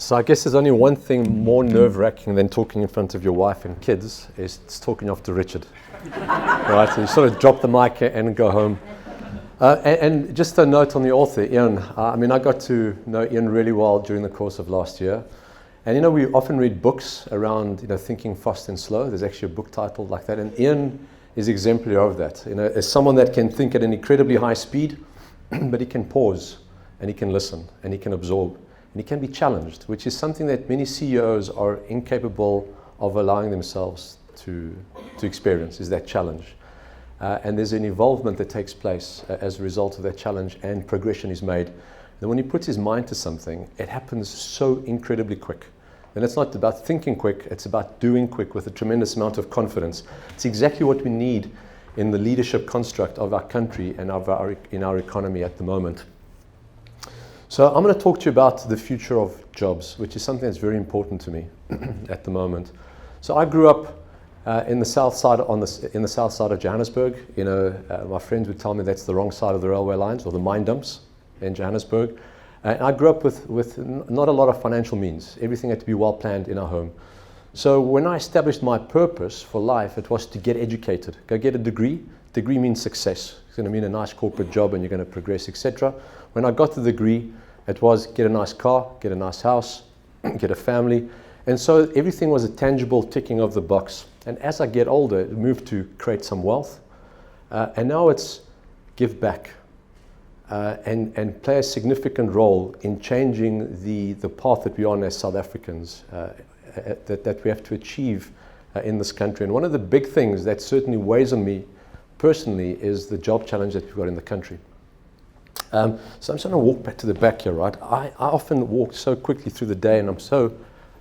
So I guess there's only one thing more nerve-wracking than talking in front of your wife and kids, is it's talking after Richard. Right, so you sort of drop the mic and go home. And just a note on the author, Ian. I got to know Ian really well during the course of last year. And we often read books around thinking fast and slow. There's actually a book title like that. And Ian is exemplary of that. As someone that can think at an incredibly high speed, but he can pause and he can listen and he can absorb. And he can be challenged, which is something that many CEOs are incapable of allowing themselves to experience, is that challenge. And there's an involvement that takes place as a result of that challenge, and progression is made. And when he puts his mind to something, it happens so incredibly quick. And it's not about thinking quick, it's about doing quick with a tremendous amount of confidence. It's exactly what we need in the leadership construct of our country and in our economy at the moment. So I'm going to talk to you about the future of jobs, which is something that's very important to me at the moment. So I grew up in the south side in the south side of Johannesburg. My friends would tell me that's the wrong side of the railway lines or the mine dumps in Johannesburg. And I grew up with not a lot of financial means. Everything had to be well planned in our home. So when I established my purpose for life, it was to get educated, go get a degree. Degree means success. It's going to mean a nice corporate job and you're going to progress, etc. When I got the degree, it was get a nice car, get a nice house, get a family. And so everything was a tangible ticking of the box. And as I get older, it moved to create some wealth. And now it's give back and play a significant role in changing the path that we are on as South Africans, that we have to achieve in this country. And one of the big things that certainly weighs on me personally is the job challenge that we've got in the country. So I'm just going to walk back to the back here, right? I often walk so quickly through the day and I'm so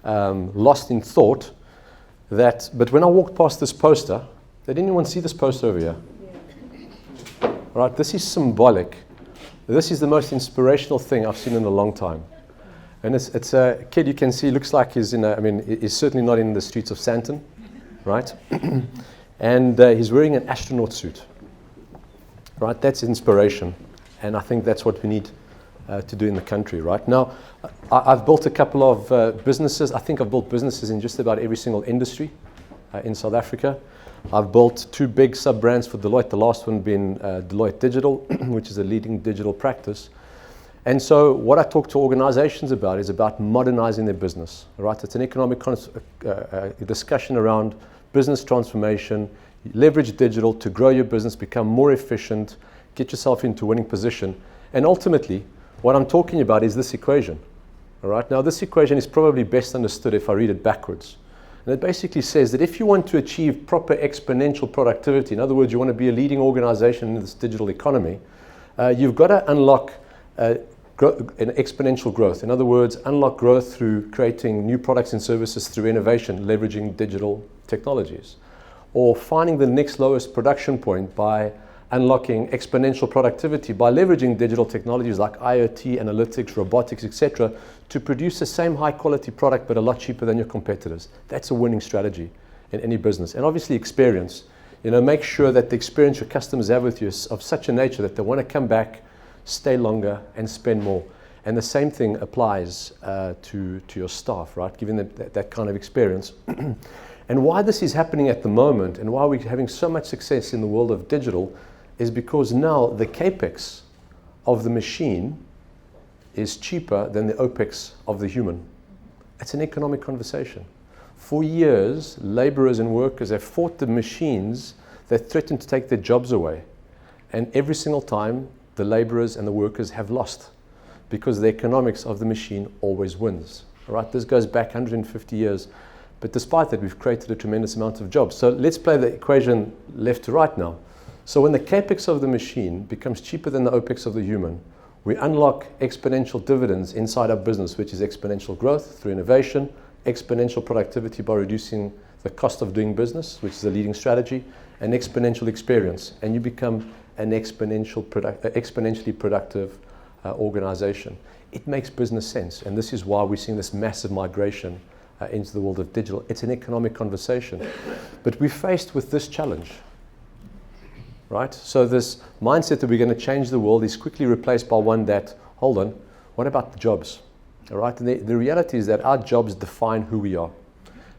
lost in thought but when I walked past this poster, did anyone see this poster over here? Yeah. Right, this is symbolic. This is the most inspirational thing I've seen in a long time. And it's a kid you can see, looks like he's he's certainly not in the streets of Sandton, right? And he's wearing an astronaut suit, right? That's inspiration. And I think that's what we need to do in the country right now. I've built a couple of businesses. I think I've built businesses in just about every single industry in South Africa. I've built 2 big sub-brands for Deloitte, the last one being Deloitte Digital, which is a leading digital practice. And so what I talk to organizations about is about modernizing their business, right? It's an economic discussion around business transformation, leverage digital to grow your business, become more efficient, get yourself into a winning position. And ultimately, what I'm talking about is this equation. All right? Now, this equation is probably best understood if I read it backwards. And it basically says that if you want to achieve proper exponential productivity, in other words, you want to be a leading organization in this digital economy, you've got to unlock an exponential growth. In other words, unlock growth through creating new products and services through innovation, leveraging digital technologies. Or finding the next lowest production point by unlocking exponential productivity by leveraging digital technologies like IoT, analytics, robotics, etc., to produce the same high quality product but a lot cheaper than your competitors. That's a winning strategy in any business. And obviously experience. Make sure that the experience your customers have with you is of such a nature that they want to come back, stay longer, and spend more. And the same thing applies to your staff, right? Giving them that kind of experience. And why this is happening at the moment and why we're having so much success in the world of digital is because now the capex of the machine is cheaper than the opex of the human. It's an economic conversation. For years, laborers and workers have fought the machines that threaten to take their jobs away. And every single time, the laborers and the workers have lost because the economics of the machine always wins. All right? This goes back 150 years. But despite that, we've created a tremendous amount of jobs. So let's play the equation left to right now. So when the capex of the machine becomes cheaper than the opex of the human, we unlock exponential dividends inside our business, which is exponential growth through innovation, exponential productivity by reducing the cost of doing business, which is a leading strategy, and exponential experience. And you become an exponentially productive organization. It makes business sense. And this is why we're seeing this massive migration into the world of digital. It's an economic conversation. But we're faced with this challenge. Right? So this mindset that we're going to change the world is quickly replaced by one that, hold on, what about the jobs? All right, and the reality is that our jobs define who we are.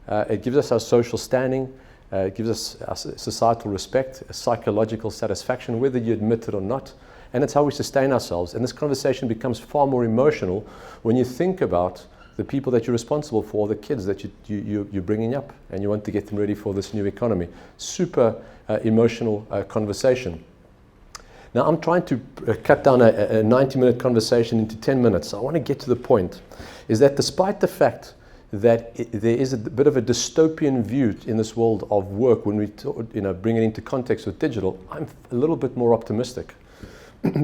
It gives us our social standing, it gives us our societal respect, psychological satisfaction, whether you admit it or not, and it's how we sustain ourselves. And this conversation becomes far more emotional when you think about the people that you're responsible for, the kids that you're bringing up, and you want to get them ready for this new economy. Super emotional conversation. Now, I'm trying to cut down a 90-minute conversation into 10 minutes. So I want to get to the point, is that despite the fact that there is a bit of a dystopian view in this world of work when we bring it into context with digital, I'm a little bit more optimistic.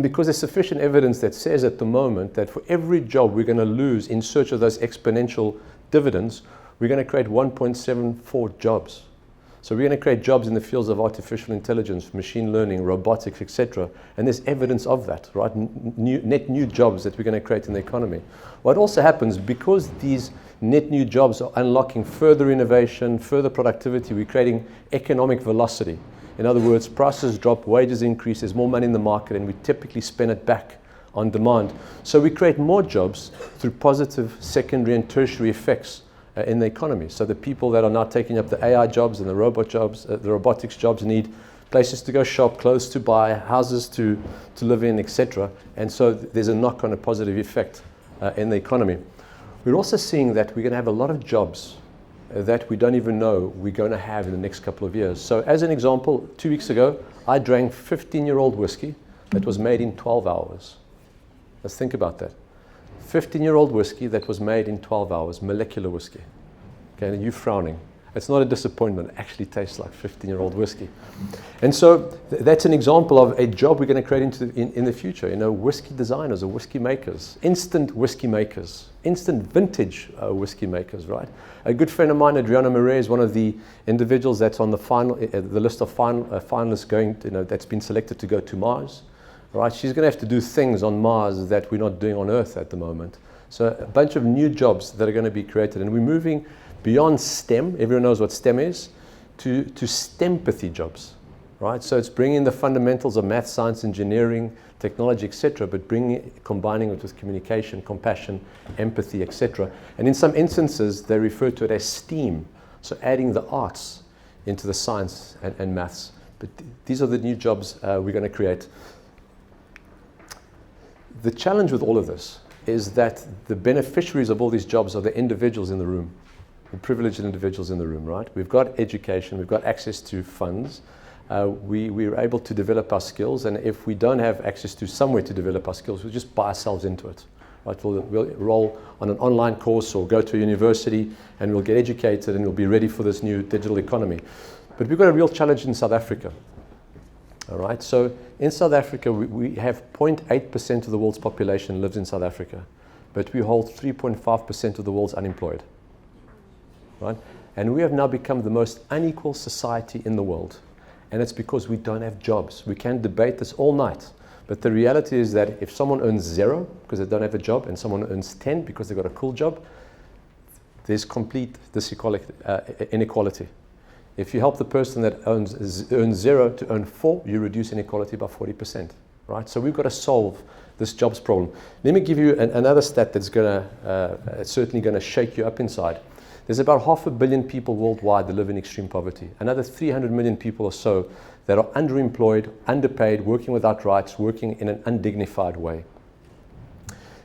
Because there's sufficient evidence that says at the moment that for every job we're going to lose in search of those exponential dividends, we're going to create 1.74 jobs. So we're going to create jobs in the fields of artificial intelligence, machine learning, robotics, etc. And there's evidence of that, right? Net new jobs that we're going to create in the economy. What also happens, because these net new jobs are unlocking further innovation, further productivity, we're creating economic velocity. In other words, prices drop, wages increase, there's more money in the market, and we typically spend it back on demand. So we create more jobs through positive secondary and tertiary effects in the economy. So the people that are now taking up the AI jobs and the robot jobs, the robotics jobs, need places to go shop, clothes to buy, houses to live in, etc. And so there's a knock-on, a positive effect in the economy. We're also seeing that we're going to have a lot of jobs that we don't even know we're going to have in the next couple of years. So as an example, 2 weeks ago, I drank 15-year-old whiskey that was made in 12 hours. Let's think about that. 15-year-old whiskey that was made in 12 hours, molecular whiskey. Okay, and you're frowning. It's not a disappointment. It actually tastes like 15-year-old whiskey. And so that's an example of a job we're going to create in the future. Whiskey designers or whiskey makers, instant whiskey makers, instant vintage whiskey makers, right? A good friend of mine, Adriana Marais, is one of the individuals that's on the list of finalists going, that's been selected to go to Mars. Right, she's going to have to do things on Mars that we're not doing on Earth at the moment. So a bunch of new jobs that are going to be created. And we're moving beyond STEM, everyone knows what STEM is, to STEMpathy jobs. Right? So it's bringing the fundamentals of math, science, engineering, technology, etc., but combining it with communication, compassion, empathy, etc. And in some instances, they refer to it as STEAM, so adding the arts into the science and maths. But these are the new jobs we're going to create. The challenge with all of this is that the beneficiaries of all these jobs are the individuals in the room, the privileged individuals in the room, right? We've got education, we've got access to funds, we're able to develop our skills, and if we don't have access to somewhere to develop our skills, we'll just buy ourselves into it. Right? We'll roll on an online course or go to a university and we'll get educated and we'll be ready for this new digital economy. But we've got a real challenge in South Africa. All right, so in South Africa, we have 0.8% of the world's population lives in South Africa, but we hold 3.5% of the world's unemployed, right? And we have now become the most unequal society in the world, and it's because we don't have jobs. We can debate this all night, but the reality is that if someone earns 0 because they don't have a job, and someone earns 10 because they've got a cool job, there's complete inequality. If you help the person that earns 0 to earn 4, you reduce inequality by 40%, right? So we've got to solve this jobs problem. Let me give you another stat that's certainly going to shake you up inside. There's about 500 million people worldwide that live in extreme poverty. Another 300 million people or so that are underemployed, underpaid, working without rights, working in an undignified way.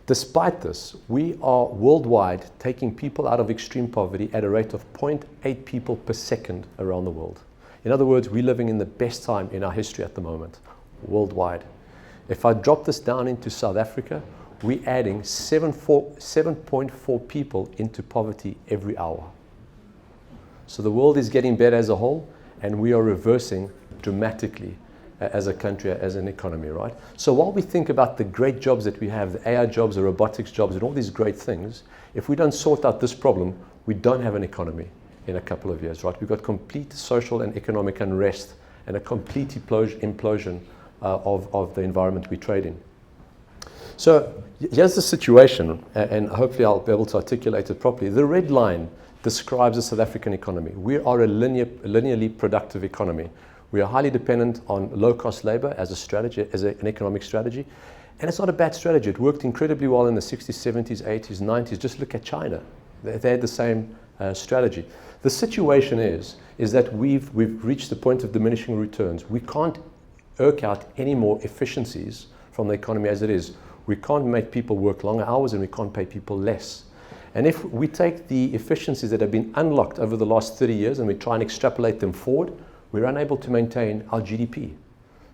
Despite this, we are worldwide taking people out of extreme poverty at a rate of 0.8 people per second around the world. In other words, we're living in the best time in our history at the moment, worldwide. If I drop this down into South Africa, we're adding 7.4 people into poverty every hour. So the world is getting better as a whole, and we are reversing dramatically as a country, as an economy, right? So while we think about the great jobs that we have, the AI jobs, the robotics jobs, and all these great things, if we don't sort out this problem, we don't have an economy in a couple of years, right? We've got complete social and economic unrest and a complete implosion of the environment we trade in. So here's the situation, and hopefully I'll be able to articulate it properly. The red line describes the South African economy. We are a linearly productive economy. We are highly dependent on low-cost labor as a strategy, as an economic strategy. And it's not a bad strategy. It worked incredibly well in the 60s, 70s, 80s, 90s. Just look at China. They had the same strategy. The situation is that we've reached the point of diminishing returns. We can't eke out any more efficiencies from the economy as it is. We can't make people work longer hours, and we can't pay people less. And if we take the efficiencies that have been unlocked over the last 30 years and we try and extrapolate them forward, we're unable to maintain our GDP.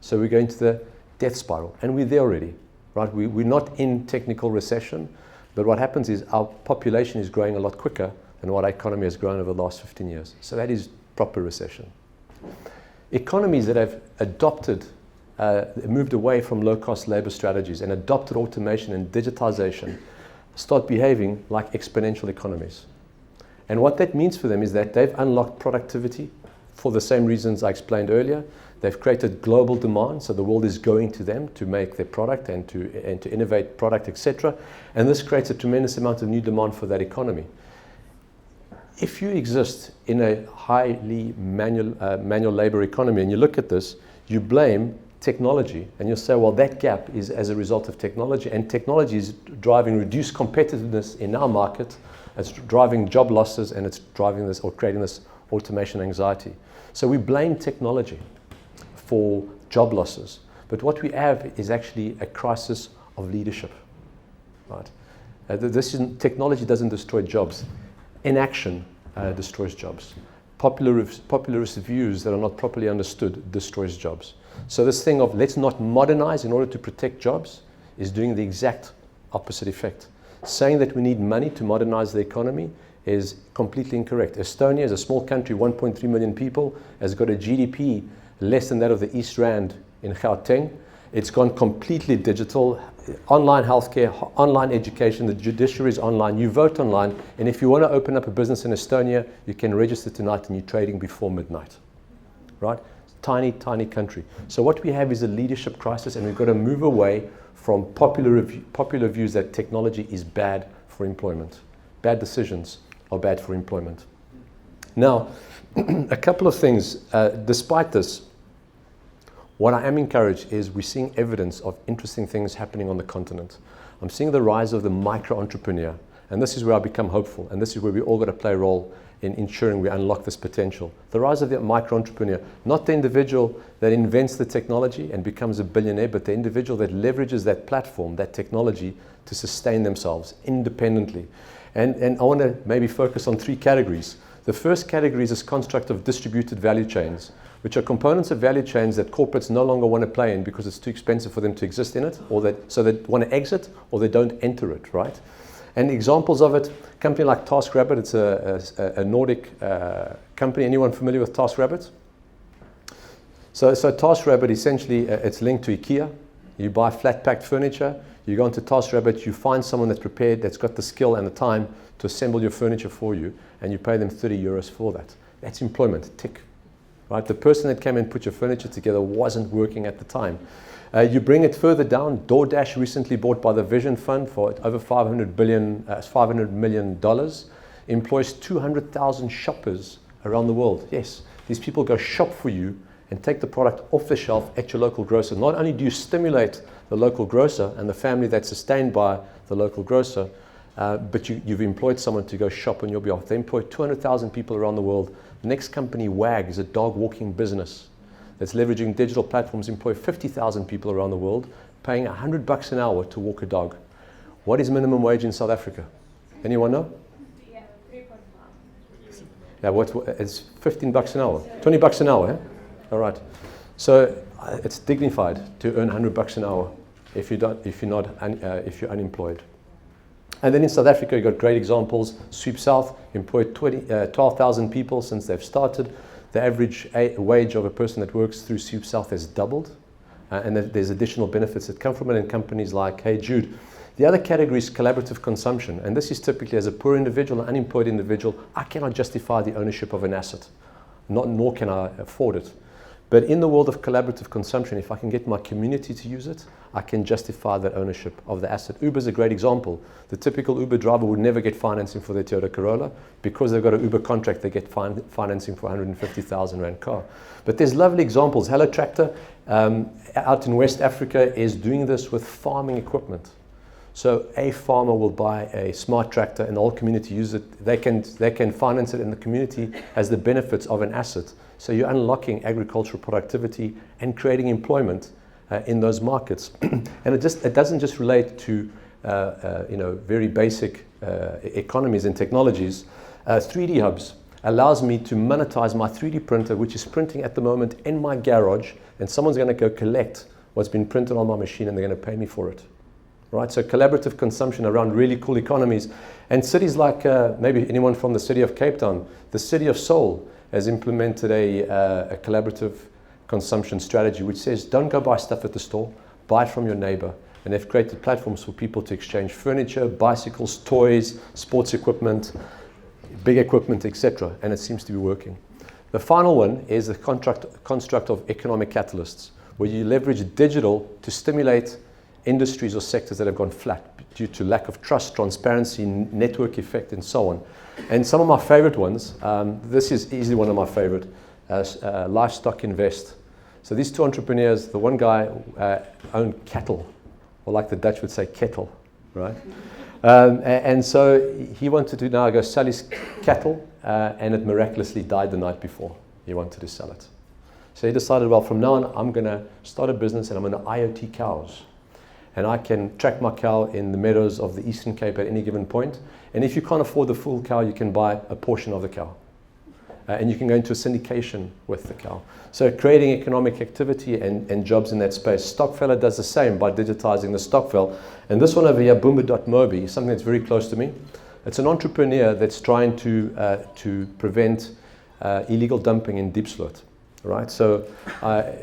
So we go into the death spiral, and we're there already, right? We're not in technical recession, but what happens is our population is growing a lot quicker than what our economy has grown over the last 15 years. So that is proper recession. Economies that have adopted, moved away from low-cost labor strategies and adopted automation and digitization start behaving like exponential economies. And what that means for them is that they've unlocked productivity for the same reasons I explained earlier. They've created global demand, so the world is going to them to make their product and to innovate product, etc. And this creates a tremendous amount of new demand for that economy. If you exist in a highly manual labor economy and you look at this, you blame technology, and you'll say, well, that gap is as a result of technology, and technology is driving reduced competitiveness in our market. It's driving job losses, and it's driving this or creating this automation anxiety. So we blame technology for job losses, but what we have is actually a crisis of leadership, right? Technology doesn't destroy jobs. Inaction destroys jobs. Populist views that are not properly understood destroys jobs. So this thing of let's not modernize in order to protect jobs is doing the exact opposite effect. Saying that we need money to modernize the economy is completely incorrect. Estonia is a small country, 1.3 million people, has got a GDP less than that of the East Rand in Gauteng. It's gone completely digital, online healthcare, online education, the judiciary is online, you vote online, and if you want to open up a business in Estonia, you can register tonight and you're trading before midnight, right? Tiny, tiny country. So what we have is a leadership crisis, and we've got to move away from popular views that technology is bad for employment. Bad decisions are bad for employment. Now, a couple of things. Despite this, what I am encouraged is we're seeing evidence of interesting things happening on the continent. I'm seeing the rise of the micro-entrepreneur, and this is where I become hopeful, and this is where we all got to play a role in ensuring we unlock this potential. The rise of the micro-entrepreneur, not the individual that invents the technology and becomes a billionaire, but the individual that leverages that platform, that technology, to sustain themselves independently. And I want to maybe focus on three categories. The first category is this construct of distributed value chains, which are components of value chains that corporates no longer want to play in because it's too expensive for them to exist in it, so they want to exit or they don't enter it, right? And examples of it, a company like TaskRabbit, it's a Nordic company. Anyone familiar with TaskRabbit? So TaskRabbit, essentially, it's linked to IKEA. You buy flat-packed furniture, you go into TaskRabbit, you find someone that's prepared, that's got the skill and the time to assemble your furniture for you, and you pay them 30 euros for that. That's employment, tick. Right? The person that came and put your furniture together wasn't working at the time. You bring it further down. DoorDash, recently bought by the Vision Fund for over $500 million, employs 200,000 shoppers around the world. Yes, these people go shop for you and take the product off the shelf at your local grocer. Not only do you stimulate the local grocer and the family that's sustained by the local grocer, but you've employed someone to go shop on your behalf. They employ 200,000 people around the world. The next company, WAG, is a dog walking business that's leveraging digital platforms, employ 50,000 people around the world, paying $100 an hour to walk a dog. What is minimum wage in South Africa? Anyone know? Yeah, 3.5. Yeah, it's $15 an hour, $20 an hour, eh? All right. So it's dignified to earn $100 an hour if you're unemployed. And then in South Africa, you've got great examples. Sweep South employed 12,000 people since they've started. The average wage of a person that works through Sweep South has doubled. And there's additional benefits that come from it in companies like Hey Jude. The other category is collaborative consumption. And this is typically as a poor individual, an unemployed individual, I cannot justify the ownership of an asset, nor can I afford it. But in the world of collaborative consumption, if I can get my community to use it, I can justify that ownership of the asset. Uber is a great example. The typical Uber driver would never get financing for their Toyota Corolla. Because they've got an Uber contract, they get financing for a 150,000 Rand car. But there's lovely examples. Hello Tractor out in West Africa is doing this with farming equipment. So a farmer will buy a smart tractor and the whole community use it. They can finance it, and the community has the benefits of an asset. So you're unlocking agricultural productivity and creating employment in those markets. And it doesn't just relate to very basic economies and technologies. 3D hubs allows me to monetize my 3D printer, which is printing at the moment in my garage, and someone's going to go collect what's been printed on my machine and they're going to pay me for it. Right? So collaborative consumption around really cool economies. And cities like, maybe anyone from the city of Cape Town, the city of Seoul has implemented a collaborative consumption strategy which says don't go buy stuff at the store, buy it from your neighbor. And they've created platforms for people to exchange furniture, bicycles, toys, sports equipment, big equipment, etc. And it seems to be working. The final one is the construct of economic catalysts, where you leverage digital to stimulate industries or sectors that have gone flat due to lack of trust, transparency, network effect, and so on. And some of my favorite ones, this is easily one of my favorite, Livestock Invest. So these two entrepreneurs, the one guy owned cattle, or like the Dutch would say, kettle, right? And so he wanted to now go sell his cattle, and it miraculously died the night before he wanted to sell it. So he decided, well, from now on, I'm going to start a business and I'm going to IoT cows. And I can track my cow in the meadows of the Eastern Cape at any given point. And if you can't afford the full cow, you can buy a portion of the cow. And you can go into a syndication with the cow. So creating economic activity and jobs in that space. Stockfellow does the same by digitizing the Stockfell. And this one over here, Boomba.mobi, is something that's very close to me. It's an entrepreneur that's trying to prevent illegal dumping in Diepsloot. Right, so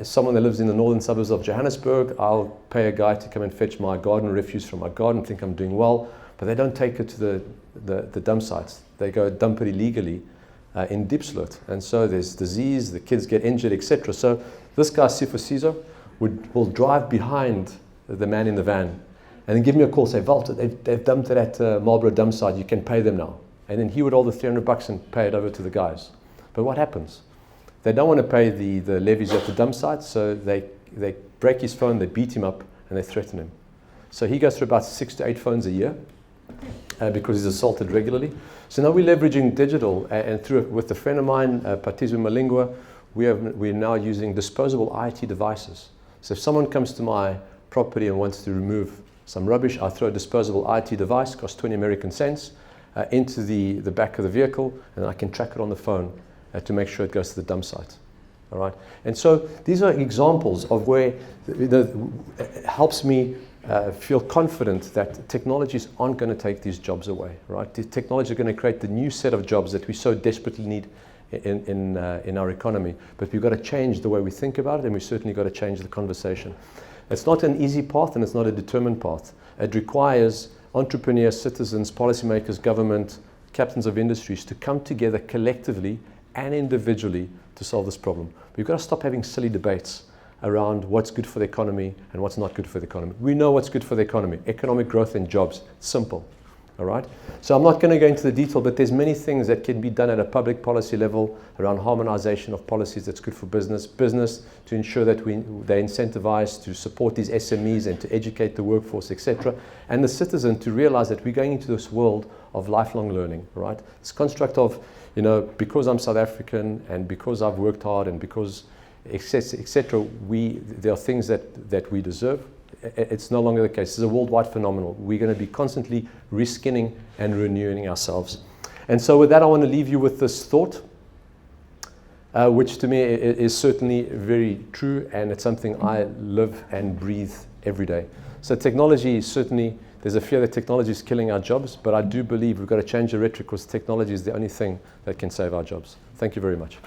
someone that lives in the northern suburbs of Johannesburg, I'll pay a guy to come and fetch my garden refuse from my garden, think I'm doing well, but they don't take it to the dump sites. They go dump it illegally in Diepsloot, and so there's disease, the kids get injured, etc. So this guy, Sifusizo, will drive behind the man in the van and then give me a call, say, Valter, they've dumped it at Marlborough dump site, you can pay them now. And then he would hold the $300 and pay it over to the guys. But what happens? They don't want to pay the levies at the dump site, so they break his phone, they beat him up, and they threaten him. So he goes through about 6 to 8 phones a year because he's assaulted regularly. So now we're leveraging digital, and with a friend of mine, Patizu Malingwa, we're now using disposable IT devices. So if someone comes to my property and wants to remove some rubbish, I throw a disposable IT device, costs 20 American cents, into the back of the vehicle, and I can track it on the phone to make sure it goes to the dump site. All right? And so these are examples of where it helps me feel confident that technologies aren't going to take these jobs away. Right? The technologies are going to create the new set of jobs that we so desperately need in our economy. But we've got to change the way we think about it, and we've certainly got to change the conversation. It's not an easy path, and it's not a determined path. It requires entrepreneurs, citizens, policymakers, government, captains of industries to come together collectively and individually to solve this problem. We've got to stop having silly debates around what's good for the economy and what's not good for the economy. We know what's good for the economy: economic growth and jobs. Simple. All right? So I'm not going to go into the detail, but there's many things that can be done at a public policy level around harmonization of policies that's good for business to ensure that they incentivize to support these SMEs and to educate the workforce, etc. And the citizen to realize that we're going into this world of lifelong learning, right? This construct of, because I'm South African and because I've worked hard and because, etc., there are things that we deserve. It's no longer the case. It's a worldwide phenomenon. We're going to be constantly reskinning and renewing ourselves. And so with that, I want to leave you with this thought, which to me is certainly very true, and it's something I live and breathe every day. So technology is certainly, there's a fear that technology is killing our jobs, but I do believe we've got to change the rhetoric because technology is the only thing that can save our jobs. Thank you very much.